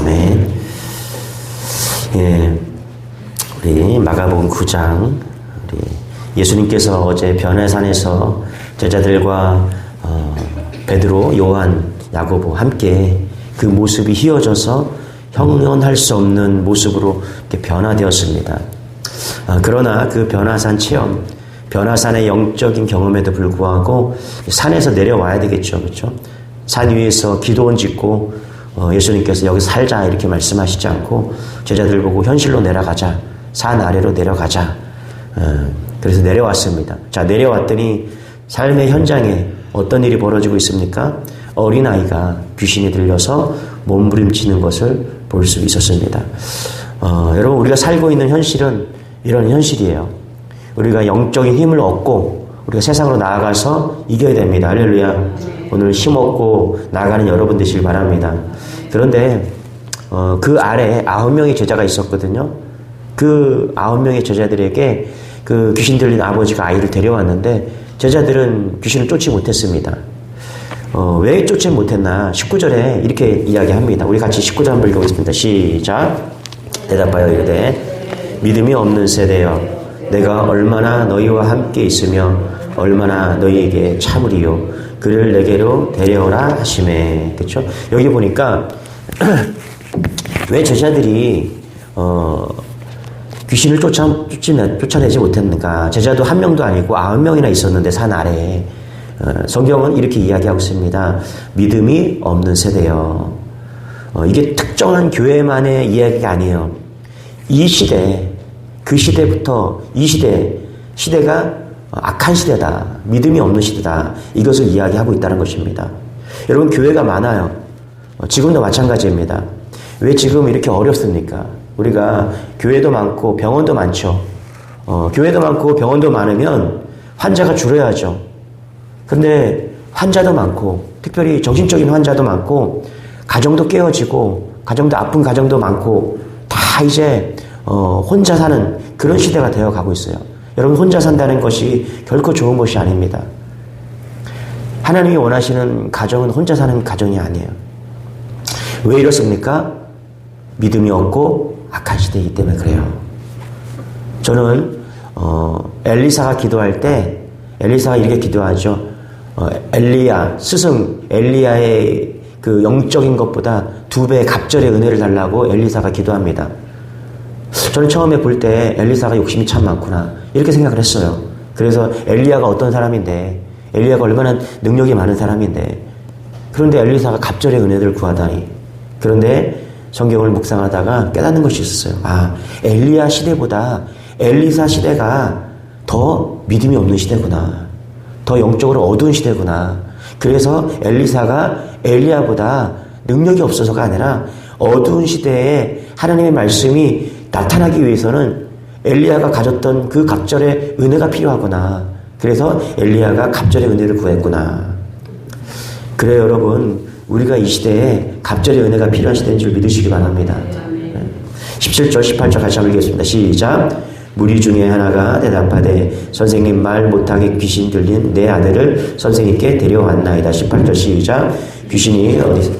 아멘. 예, 우리 마가복음 9장, 우리 예수님께서 어제 변화산에서 제자들과 베드로, 요한, 야고보 함께 그 모습이 휘어져서 형언할 수 없는 모습으로 이렇게 변화되었습니다. 그러나 그 변화산 체험, 변화산의 영적인 경험에도 불구하고 산에서 내려와야 되겠죠, 그렇죠? 산 위에서 기도원 짓고 예수님께서 여기 살자 이렇게 말씀하시지 않고 제자들 보고 현실로 내려가자, 산 아래로 내려가자. 그래서 내려왔습니다. 자, 내려왔더니 삶의 현장에 어떤 일이 벌어지고 있습니까? 어린아이가 귀신이 들려서 몸부림치는 것을 볼 수 있었습니다. 여러분, 우리가 살고 있는 현실은 이런 현실이에요. 우리가 영적인 힘을 얻고 우리가 세상으로 나아가서 이겨야 됩니다. 할렐루야. 오늘 힘없고 나아가는 여러분 되시길 바랍니다. 그런데 그 아래에 9명의 제자가 있었거든요. 그 9명의 제자들에게 그 귀신 들린 아버지가 아이를 데려왔는데 제자들은 귀신을 쫓지 못했습니다. 왜 쫓지 못했나? 19절에 이렇게 이야기합니다. 우리 같이 19절 한번 읽어보겠습니다. 시작. 대답하여 이르되 믿음이 없는 세대여, 내가 얼마나 너희와 함께 있으며 얼마나 너희에게 참으리요. 그를 내게로 데려오라 하시매. 그렇죠? 여기 보니까 왜 제자들이 귀신을 쫓아내지 못했는가? 제자도 한 명도 아니고 9명이나 있었는데 산 아래에. 성경은 이렇게 이야기하고 있습니다. 믿음이 없는 세대요. 이게 특정한 교회만의 이야기가 아니에요. 이 시대, 그 시대부터 이 시대가 악한 시대다. 믿음이 없는 시대다. 이것을 이야기하고 있다는 것입니다. 여러분, 교회가 많아요. 지금도 마찬가지입니다. 왜 지금 이렇게 어렵습니까? 우리가 교회도 많고 병원도 많죠. 교회도 많고 병원도 많으면 환자가 줄어야죠. 그런데 환자도 많고, 특별히 정신적인 환자도 많고, 가정도 깨어지고, 가정도 아픈 가정도 많고, 다 이제 혼자 사는 그런 시대가 되어가고 있어요. 여러분, 혼자 산다는 것이 결코 좋은 것이 아닙니다. 하나님이 원하시는 가정은 혼자 사는 가정이 아니에요. 왜 이렇습니까? 믿음이 없고 악한 시대이기 때문에 그래요. 저는 엘리사가 기도할 때 엘리사가 이렇게 기도하죠. 엘리야, 스승 엘리야의 그 영적인 것보다 2배의 갑절의 은혜를 달라고 엘리사가 기도합니다. 저는 처음에 볼 때 엘리사가 욕심이 참 많구나 이렇게 생각을 했어요. 그래서 엘리야가 어떤 사람인데, 엘리야가 얼마나 능력이 많은 사람인데, 그런데 엘리사가 갑절의 은혜를 구하다니. 그런데 성경을 묵상하다가 깨닫는 것이 있었어요. 아, 엘리야 시대보다 엘리사 시대가 더 믿음이 없는 시대구나. 더 영적으로 어두운 시대구나. 그래서 엘리사가 엘리야보다 능력이 없어서가 아니라 어두운 시대에 하나님의 말씀이 나타나기 위해서는 엘리야가 가졌던 그 갑절의 은혜가 필요하구나. 그래서 엘리야가 갑절의 은혜를 구했구나. 그래요, 여러분. 우리가 이 시대에 갑절의 은혜가 필요한 시대인 줄 믿으시기 바랍니다. 17절, 18절 같이 한번 읽겠습니다. 시작. 무리 중에 하나가 대답하되 선생님, 말 못하게 귀신 들린 내 아들을 선생님께 데려왔나이다. 18절 시작. 귀신이 어디서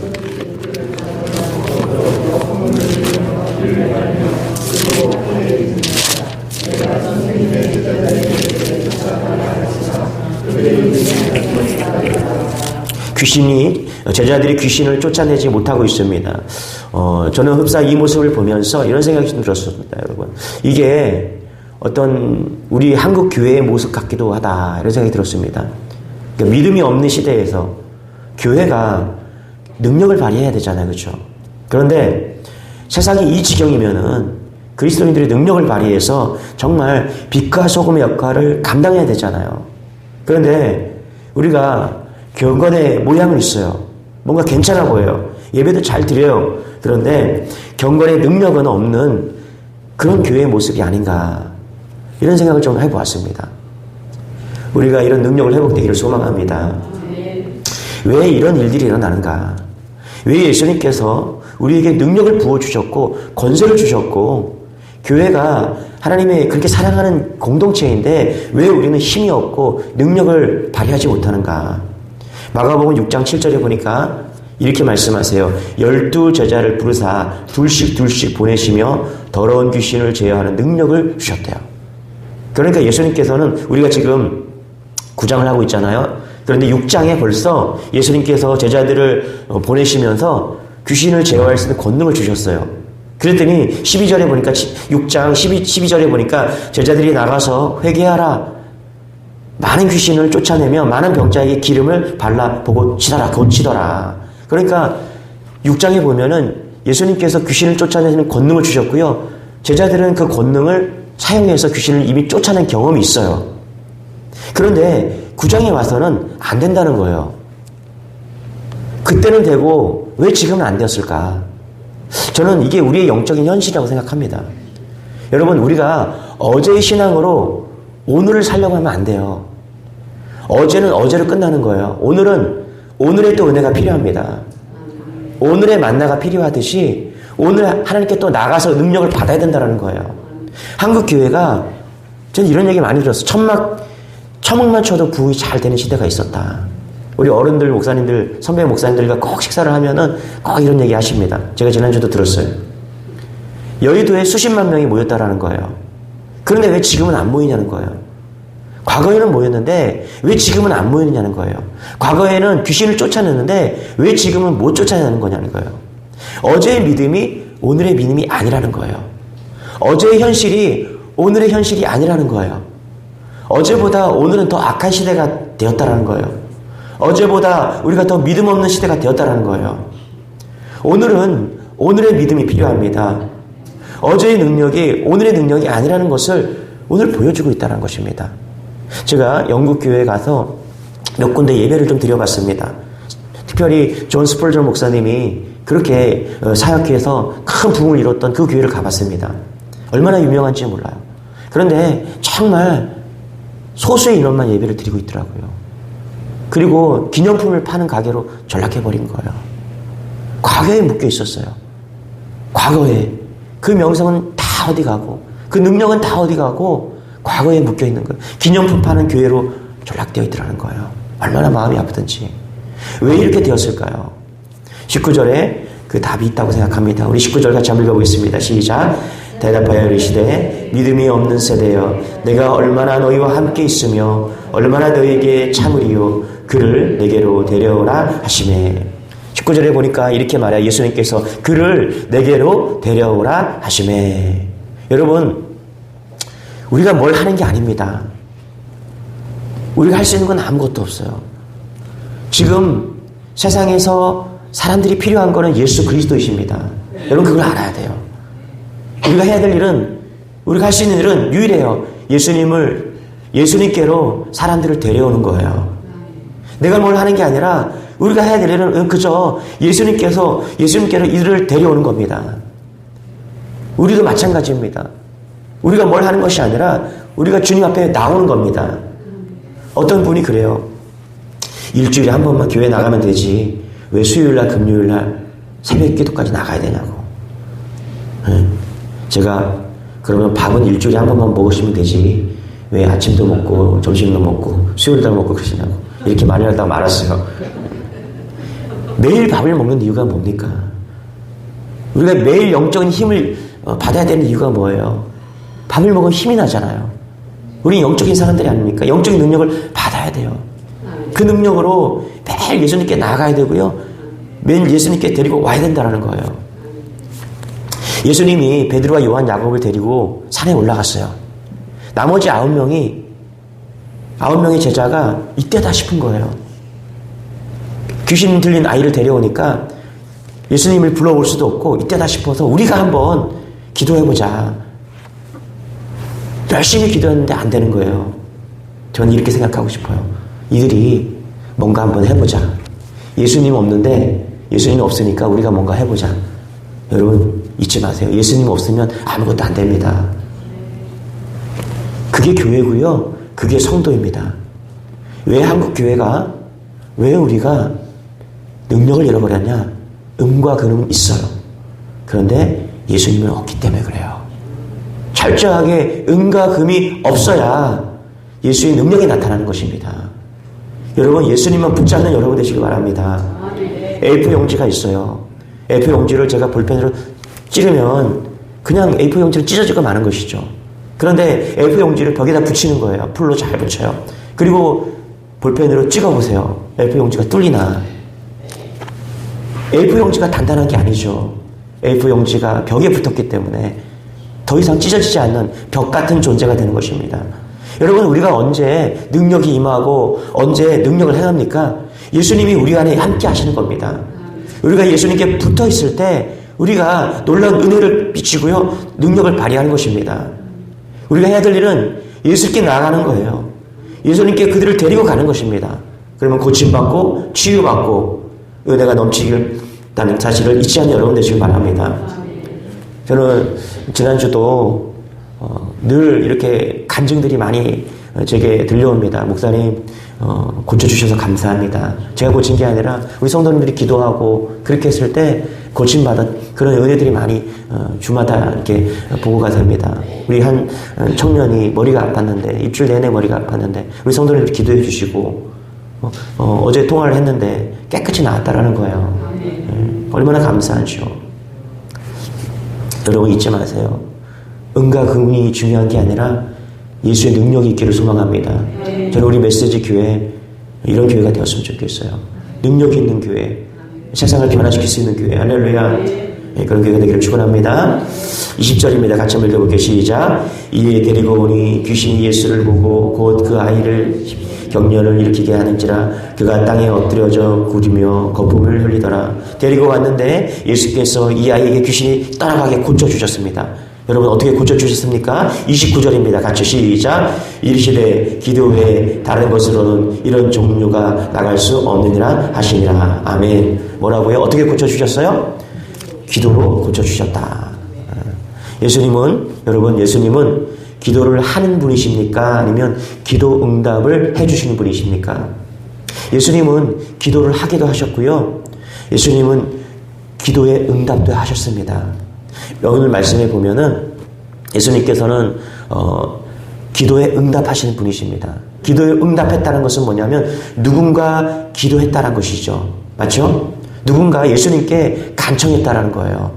제자들이 귀신을 쫓아내지 못하고 있습니다. 저는 흡사 이 모습을 보면서 이런 생각이 좀 들었습니다, 여러분. 이게 어떤 우리 한국 교회의 모습 같기도 하다, 이런 생각이 들었습니다. 그러니까 믿음이 없는 시대에서 교회가 능력을 발휘해야 되잖아요, 그렇죠? 그런데 세상이 이 지경이면은 그리스도인들이 능력을 발휘해서 정말 빛과 소금의 역할을 감당해야 되잖아요. 그런데 우리가 경건의 모양은 있어요. 뭔가 괜찮아 보여요. 예배도 잘 드려요. 그런데 경건의 능력은 없는 그런 교회의 모습이 아닌가, 이런 생각을 좀 해보았습니다. 우리가 이런 능력을 회복되기를 소망합니다. 왜 이런 일들이 일어나는가? 왜 예수님께서 우리에게 능력을 부어주셨고 권세를 주셨고 교회가 하나님의 그렇게 사랑하는 공동체인데 왜 우리는 힘이 없고 능력을 발휘하지 못하는가? 마가복음 6장 7절에 보니까 이렇게 말씀하세요. 12 제자를 부르사 둘씩 보내시며 더러운 귀신을 제어하는 능력을 주셨대요. 그러니까 예수님께서는 우리가 지금 9장을 하고 있잖아요. 그런데 6장에 벌써 예수님께서 제자들을 보내시면서 귀신을 제어할 수 있는 권능을 주셨어요. 그랬더니 12절에 보니까 6장 12절에 보니까 제자들이 나가서 회개하라. 많은 귀신을 쫓아내며 많은 병자에게 기름을 발라 보고 고치더라. 그러니까 6장에 보면은 예수님께서 귀신을 쫓아내는 권능을 주셨고요. 제자들은 그 권능을 사용해서 귀신을 이미 쫓아낸 경험이 있어요. 그런데 9장에 와서는 안 된다는 거예요. 그때는 되고 왜 지금은 안 되었을까? 저는 이게 우리의 영적인 현실이라고 생각합니다. 여러분, 우리가 어제의 신앙으로 오늘을 살려고 하면 안 돼요. 어제는 어제로 끝나는 거예요. 오늘은 오늘의 또 은혜가 필요합니다. 오늘의 만나가 필요하듯이 오늘 하나님께 또 나가서 능력을 받아야 된다는 거예요. 한국 교회가 저는 이런 얘기 많이 들었어요. 천막만 쳐도 부흥이 잘 되는 시대가 있었다. 우리 어른들, 목사님들, 선배 목사님들과 꼭 식사를 하면은 꼭 이런 얘기 하십니다. 제가 지난주도 들었어요. 여의도에 수십만 명이 모였다라는 거예요. 그런데 왜 지금은 안 모이냐는 거예요. 과거에는 모였는데 왜 지금은 안 모이느냐는 거예요. 과거에는 귀신을 쫓아냈는데 왜 지금은 못 쫓아내는 거냐는 거예요. 어제의 믿음이 오늘의 믿음이 아니라는 거예요. 어제의 현실이 오늘의 현실이 아니라는 거예요. 어제보다 오늘은 더 악한 시대가 되었다라는 거예요. 어제보다 우리가 더 믿음 없는 시대가 되었다라는 거예요. 오늘은 오늘의 믿음이 필요합니다. 어제의 능력이 오늘의 능력이 아니라는 것을 오늘 보여주고 있다는 것입니다. 제가 영국 교회에 가서 몇 군데 예배를 좀 드려봤습니다. 특별히 존 스펄전 목사님이 그렇게 사역해서 큰 부흥을 이뤘던 그 교회를 가봤습니다. 얼마나 유명한지 몰라요. 그런데 정말 소수의 인원만 예배를 드리고 있더라고요. 그리고 기념품을 파는 가게로 전락해버린 거예요. 과거에 묶여 있었어요. 과거에. 그 명성은 다 어디 가고 그 능력은 다 어디 가고 과거에 묶여 있는 거예요. 기념품 파는 교회로 전락되어 있더라는 거예요. 얼마나 마음이 아프든지. 왜 이렇게 되었을까요? 19절에 그 답이 있다고 생각합니다. 우리 19절 같이 한번 읽어보겠습니다. 시작. 대답하여 이르시되 믿음이 없는 세대여 내가 얼마나 너희와 함께 있으며 얼마나 너희에게 참으리요 그를 내게로 데려오라 하시매. 19절에 보니까 이렇게 말해요. 예수님께서 그를 내게로 데려오라 하시매. 여러분, 우리가 뭘 하는 게 아닙니다. 우리가 할 수 있는 건 아무것도 없어요. 지금 세상에서 사람들이 필요한 거는 예수 그리스도이십니다. 여러분 그걸 알아야 돼요. 우리가 해야 될 일은, 우리가 할 수 있는 일은 유일해요. 예수님께로 사람들을 데려오는 거예요. 내가 뭘 하는 게 아니라 우리가 해야 될 일은 그저 예수님께로 이들을 데려오는 겁니다. 우리도 마찬가지입니다. 우리가 뭘 하는 것이 아니라 우리가 주님 앞에 나오는 겁니다. 어떤 분이 그래요. 일주일에 한 번만 교회 나가면 되지. 왜 수요일날, 금요일날 새벽 기도까지 나가야 되냐고. 제가 그러면 밥은 일주일에 한 번만 먹으시면 되지. 왜 아침도 먹고 점심도 먹고 수요일도 먹고 그러시냐고. 이렇게 많이 하다가 말았어요. 매일 밥을 먹는 이유가 뭡니까? 우리가 매일 영적인 힘을 받아야 되는 이유가 뭐예요? 밥을 먹으면 힘이 나잖아요. 우리 영적인 사람들이 아닙니까? 영적인 능력을 받아야 돼요. 그 능력으로 매일 예수님께 나가야 되고요. 매일 예수님께 데리고 와야 된다는 거예요. 예수님이 베드로와 요한, 야곱을 데리고 산에 올라갔어요. 나머지 9명의 제자가 이때다 싶은 거예요. 귀신 들린 아이를 데려오니까 예수님을 불러올 수도 없고 이때다 싶어서 우리가 한번 기도해보자. 열심히 기도했는데 안 되는 거예요. 저는 이렇게 생각하고 싶어요. 이들이 뭔가 한번 해보자. 예수님 없는데 예수님 없으니까 우리가 뭔가 해보자. 여러분 잊지 마세요. 예수님 없으면 아무것도 안 됩니다. 그게 교회고요. 그게 성도입니다. 왜 한국 교회가, 왜 우리가 능력을 잃어버렸냐? 음과 금은 있어요. 그런데 예수님은 없기 때문에 그래요. 철저하게 음과 금이 없어야 예수의 능력이 나타나는 것입니다. 여러분, 예수님만 붙잡는 여러분 되시기 바랍니다. A4 용지가 있어요. A4 용지를 제가 볼펜으로 찌르면 그냥 A4 용지를 찢어지고 마는 것이죠. 그런데 A4 용지를 벽에다 붙이는 거예요. 풀로 잘 붙여요. 그리고 볼펜으로 찍어보세요. A4 용지가 뚫리나. A4 용지가 단단한 게 아니죠. A4 용지가 벽에 붙었기 때문에 더 이상 찢어지지 않는 벽 같은 존재가 되는 것입니다. 여러분, 우리가 언제 능력이 임하고 언제 능력을 행합니까? 예수님이 우리 안에 함께 하시는 겁니다. 우리가 예수님께 붙어 있을 때 우리가 놀라운 은혜를 비치고요, 능력을 발휘하는 것입니다. 우리가 해야 될 일은 예수님께 나아가는 거예요. 예수님께 그들을 데리고 가는 것입니다. 그러면 고침받고 치유받고 은혜가 넘치겠다는 사실을 잊지 않는 여러분 되시길 바랍니다. 저는 지난주도 늘 이렇게 간증들이 많이 제게 들려옵니다. 목사님 고쳐주셔서 감사합니다. 제가 고친 게 아니라 우리 성도님들이 기도하고 그렇게 했을 때 고침받은 그런 은혜들이 많이 주마다 이렇게 보고가 됩니다. 우리 한 청년이 머리가 아팠는데, 일주일 내내 머리가 아팠는데 우리 성도님들이 기도해 주시고 어제 통화를 했는데 깨끗이 나았다라는 거예요. 얼마나 감사하죠. 여러분 잊지 마세요. 은과 금이 중요한 게 아니라 예수의 능력이 있기를 소망합니다. 저는 우리 메시지 교회 이런 교회가 되었으면 좋겠어요. 능력 있는 교회, 세상을 변화시킬 수 있는 교회. 할렐루야. 그런 교회가 되기를 축원합니다. 20절입니다. 같이 한번 읽어볼게요. 시작. 이에 데리고 오니 귀신이 예수를 보고 곧 그 아이를 격려를 일으키게 하는지라 그가 땅에 엎드려져 굴이며 거품을 흘리더라. 데리고 왔는데 예수께서 이 아이에게 귀신이 떠나가게 고쳐주셨습니다. 여러분 어떻게 고쳐주셨습니까? 29절입니다. 같이 시작. 이르시되 기도 외에 다른 것으로는 이런 종류가 나갈 수 없느니라 하시니라. 아멘. 뭐라고요? 어떻게 고쳐주셨어요? 기도로 고쳐주셨다. 예수님은, 여러분, 예수님은 기도를 하는 분이십니까? 아니면 기도 응답을 해주시는 분이십니까? 예수님은 기도를 하기도 하셨고요. 예수님은 기도의 응답도 하셨습니다. 오늘 말씀에 보면은 예수님께서는 기도에 응답하시는 분이십니다. 기도에 응답했다는 것은 뭐냐면 누군가 기도했다는 것이죠. 맞죠? 누군가 예수님께 간청했다는 거예요.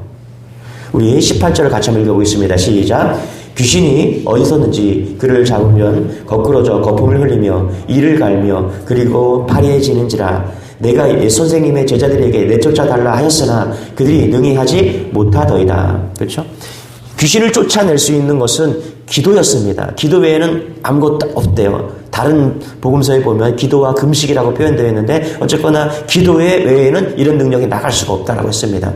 우리 18절을 같이 한번 읽어보겠습니다. 시작. 귀신이 어디서 있는지 그를 잡으면 거꾸러져 거품을 흘리며 이를 갈며 그리고 파리해지는지라. 내가 선생님의 제자들에게 내쫓아달라 하였으나 그들이 능히 하지 못하더이다. 그렇죠? 귀신을 쫓아낼 수 있는 것은 기도였습니다. 기도 외에는 아무것도 없대요. 다른 복음서에 보면 기도와 금식이라고 표현되어 있는데 어쨌거나 기도 외에는 이런 능력이 나갈 수가 없다라고 했습니다.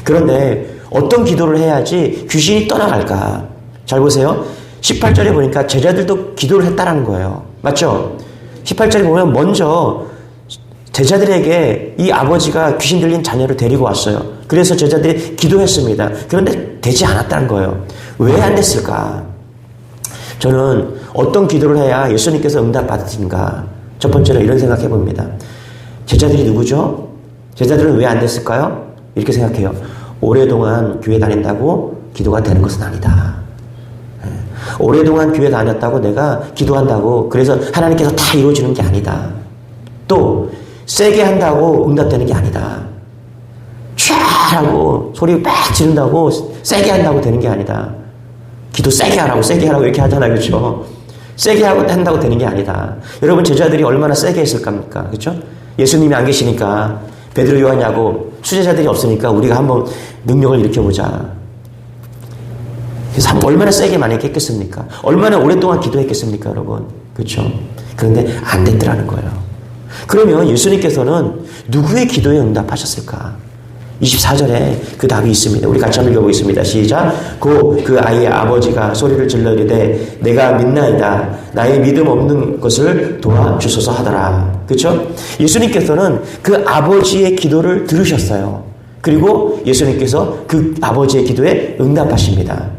그런데 어떤 기도를 해야지 귀신이 떠나갈까? 잘 보세요. 18절에 보니까 제자들도 기도를 했다라는 거예요. 맞죠? 18절에 보면 먼저 제자들에게 이 아버지가 귀신 들린 자녀를 데리고 왔어요. 그래서 제자들이 기도했습니다. 그런데 되지 않았다는 거예요. 왜 안 됐을까? 저는 어떤 기도를 해야 예수님께서 응답받으신가? 첫 번째로 이런 생각해 봅니다. 제자들이 누구죠? 제자들은 왜 안 됐을까요? 이렇게 생각해요. 오랫동안 교회 다닌다고 기도가 되는 것은 아니다. 오랫동안 교회 다녔다고 내가 기도한다고 그래서 하나님께서 다 이루어지는 게 아니다. 또 세게 한다고 응답되는 게 아니다. 촤 하고 소리 빡 지른다고 세게 한다고 되는 게 아니다. 기도 세게 하라고 이렇게 하잖아요. 그렇죠? 세게 한다고 되는 게 아니다. 여러분 제자들이 얼마나 세게 했을 겁니까? 그렇죠? 예수님이 안 계시니까 베드로, 요한, 야곱 수제자들이 없으니까 우리가 한번 능력을 일으켜보자. 그래서 얼마나 세게 많이 했겠습니까? 얼마나 오랫동안 기도했겠습니까, 여러분? 그렇죠? 그런데 안 됐더라는 거예요. 그러면 예수님께서는 누구의 기도에 응답하셨을까? 24절에 그 답이 있습니다. 우리 같이 한번 읽어보겠습니다. 시작. 그 아이의 아버지가 소리를 질러 이르되 내가 믿나이다. 나의 믿음 없는 것을 도와주소서 하더라. 그렇죠? 예수님께서는 그 아버지의 기도를 들으셨어요. 그리고 예수님께서 그 아버지의 기도에 응답하십니다.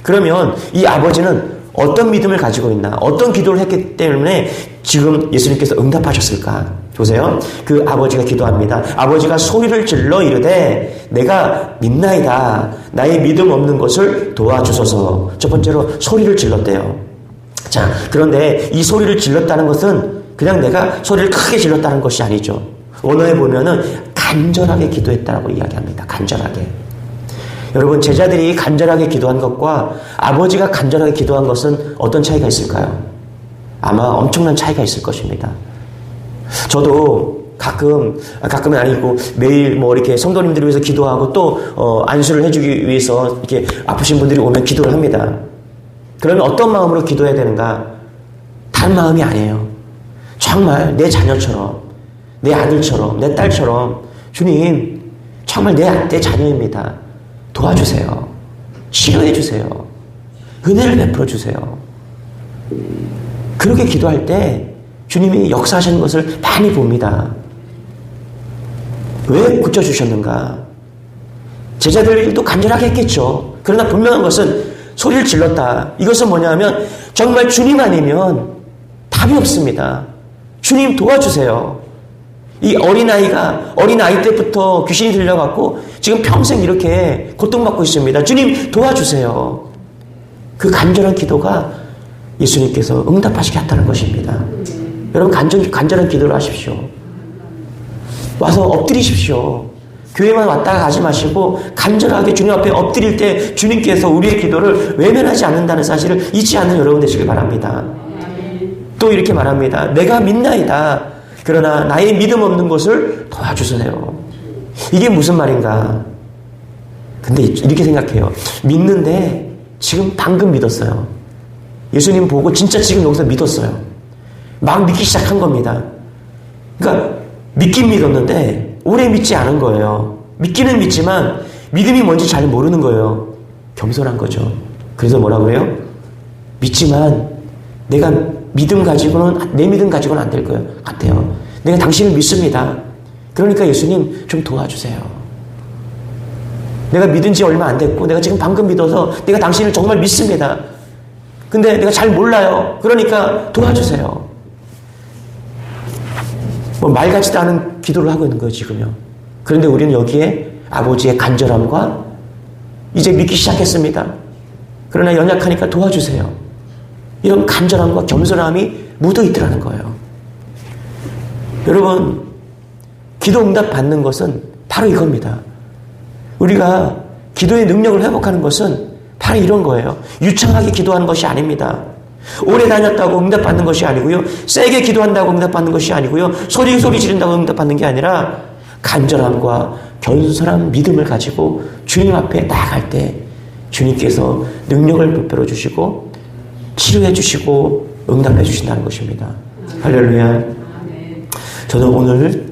그러면 이 아버지는 어떤 믿음을 가지고 있나? 어떤 기도를 했기 때문에 지금 예수님께서 응답하셨을까? 보세요. 그 아버지가 기도합니다. 아버지가 소리를 질러 이르되 내가 믿나이다. 나의 믿음 없는 것을 도와주소서. 첫 번째로 소리를 질렀대요. 자, 그런데 이 소리를 질렀다는 것은 그냥 내가 소리를 크게 질렀다는 것이 아니죠. 원어에 보면은 간절하게 기도했다라고 이야기합니다. 간절하게. 여러분, 제자들이 간절하게 기도한 것과 아버지가 간절하게 기도한 것은 어떤 차이가 있을까요? 아마 엄청난 차이가 있을 것입니다. 저도 가끔은 아니고 매일 이렇게 성도님들을 위해서 기도하고 또 안수를 해주기 위해서 이렇게 아프신 분들이 오면 기도를 합니다. 그러면 어떤 마음으로 기도해야 되는가? 다른 마음이 아니에요. 정말 내 자녀처럼, 내 아들처럼, 내 딸처럼, 주님, 정말 내 자녀입니다. 도와주세요. 치료해주세요. 은혜를 베풀어주세요. 그렇게 기도할 때 주님이 역사하시는 것을 많이 봅니다. 왜 고쳐주셨는가? 제자들도 간절하게 했겠죠. 그러나 분명한 것은 소리를 질렀다. 이것은 뭐냐면 정말 주님 아니면 답이 없습니다. 주님 도와주세요. 이 어린아이 때부터 귀신이 들려갖고 지금 평생 이렇게 고통받고 있습니다. 주님 도와주세요. 그 간절한 기도가 예수님께서 응답하시게 했다는 것입니다. 여러분, 간절한 기도를 하십시오. 와서 엎드리십시오. 교회만 왔다가 가지 마시고 간절하게 주님 앞에 엎드릴 때 주님께서 우리의 기도를 외면하지 않는다는 사실을 잊지 않는 여러분 되시길 바랍니다. 또 이렇게 말합니다. 내가 믿나이다. 그러나 나의 믿음 없는 것을 도와주세요. 이게 무슨 말인가? 근데 이렇게 생각해요. 믿는데 지금 방금 믿었어요. 예수님 보고 진짜 지금 여기서 믿었어요. 막 믿기 시작한 겁니다. 그러니까 믿긴 믿었는데 오래 믿지 않은 거예요. 믿기는 믿지만 믿음이 뭔지 잘 모르는 거예요. 겸손한 거죠. 그래서 뭐라 그래요? 믿지만 내 믿음 가지고는 안 될 것 같아요. 내가 당신을 믿습니다. 그러니까 예수님 좀 도와주세요. 내가 믿은 지 얼마 안 됐고 내가 지금 방금 믿어서 내가 당신을 정말 믿습니다. 근데 내가 잘 몰라요. 그러니까 도와주세요. 말 같지도 않은 기도를 하고 있는 거예요, 지금요. 그런데 우리는 여기에 아버지의 간절함과 이제 믿기 시작했습니다. 그러나 연약하니까 도와주세요. 이런 간절함과 겸손함이 묻어 있더라는 거예요. 여러분, 기도 응답 받는 것은 바로 이겁니다. 우리가 기도의 능력을 회복하는 것은 바로 이런 거예요. 유창하게 기도하는 것이 아닙니다. 오래 다녔다고 응답받는 것이 아니고요. 세게 기도한다고 응답받는 것이 아니고요. 소리 지른다고 응답받는 게 아니라 간절함과 겸손한 믿음을 가지고 주님 앞에 나아갈 때 주님께서 능력을 베풀어 주시고 치료해 주시고 응답해 주신다는 것입니다. 할렐루야. 저는 오늘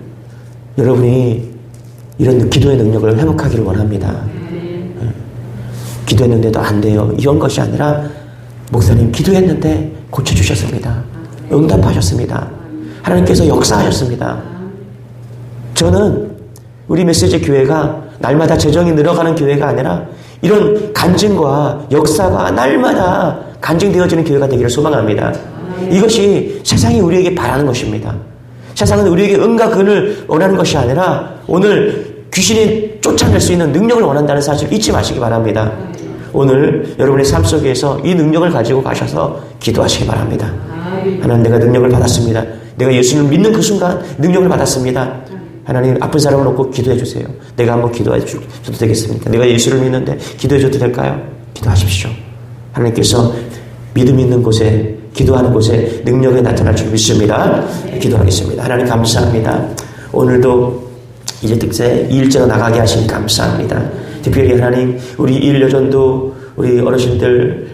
여러분이 이런 기도의 능력을 회복하기를 원합니다. 기도했는데도 안 돼요. 이런 것이 아니라 목사님 기도했는데 고쳐주셨습니다. 응답하셨습니다. 하나님께서 역사하셨습니다. 저는 우리 메시지 교회가 날마다 재정이 늘어가는 교회가 아니라 이런 간증과 역사가 날마다 간증되어지는 교회가 되기를 소망합니다. 이것이 세상이 우리에게 바라는 것입니다. 세상은 우리에게 은과 근을 원하는 것이 아니라 오늘 귀신이 쫓아낼 수 있는 능력을 원한다는 사실을 잊지 마시기 바랍니다. 오늘 여러분의 삶 속에서 이 능력을 가지고 가셔서 기도하시기 바랍니다. 하나님, 내가 능력을 받았습니다. 내가 예수님을 믿는 그 순간 능력을 받았습니다. 하나님, 아픈 사람을 놓고 기도해 주세요. 내가 한번 기도해 줘도 되겠습니까? 내가 예수를 믿는데 기도해 줘도 될까요? 기도하십시오. 하나님께서 믿음 있는 곳에, 기도하는 곳에 능력이 나타날 줄 믿습니다. 기도하겠습니다. 하나님 감사합니다. 오늘도 이제 특세 2일째가 나가게 하시니 감사합니다. 특별히 하나님, 우리 1여전도 우리 어르신들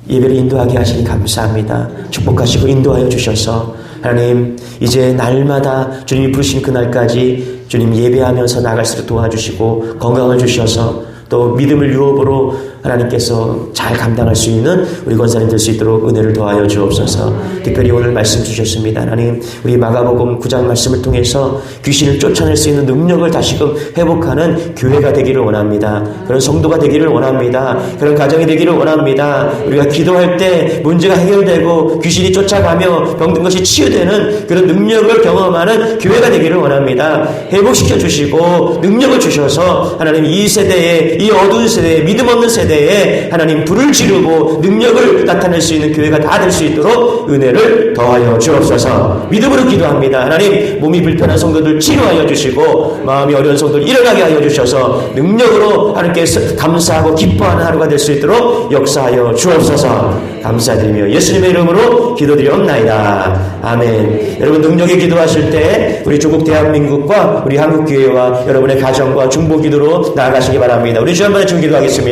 예배를 인도하게 하시니 감사합니다. 축복하시고 인도하여 주셔서 하나님, 이제 날마다 주님이 부르신 그날까지 주님 예배하면서 나갈 수 있도록 도와주시고 건강을 주셔서 또 믿음을 유업으로 하나님께서 잘 감당할 수 있는 우리 권사님 될 수 있도록 은혜를 더하여 주옵소서. 특별히 오늘 말씀 주셨습니다. 하나님, 우리 마가복음 9장 말씀을 통해서 귀신을 쫓아낼 수 있는 능력을 다시금 회복하는 교회가 되기를 원합니다. 그런 성도가 되기를 원합니다. 그런 가정이 되기를 원합니다. 우리가 기도할 때 문제가 해결되고 귀신이 쫓아가며 병든 것이 치유되는 그런 능력을 경험하는 교회가 되기를 원합니다. 회복시켜 주시고 능력을 주셔서 하나님, 이 세대에, 이 어두운 세대에, 믿음 없는 세대에 세대에 하나님 불을 지르고 능력을 나타낼 수 있는 교회가 다 될 수 있도록 은혜를 더하여 주옵소서. 믿음으로 기도합니다. 하나님 몸이 불편한 성도들 치료하여 주시고 마음이 어려운 성도들 일어나게 하여 주셔서 능력으로 하나님께 감사하고 기뻐하는 하루가 될 수 있도록 역사하여 주옵소서. 감사드리며 예수님의 이름으로 기도드리옵나이다. 아멘. 여러분 능력의 기도하실 때 우리 조국 대한민국과 우리 한국교회와 여러분의 가정과 중보기도로 나아가시기 바랍니다. 우리 주 한번에 중기도하겠습니다.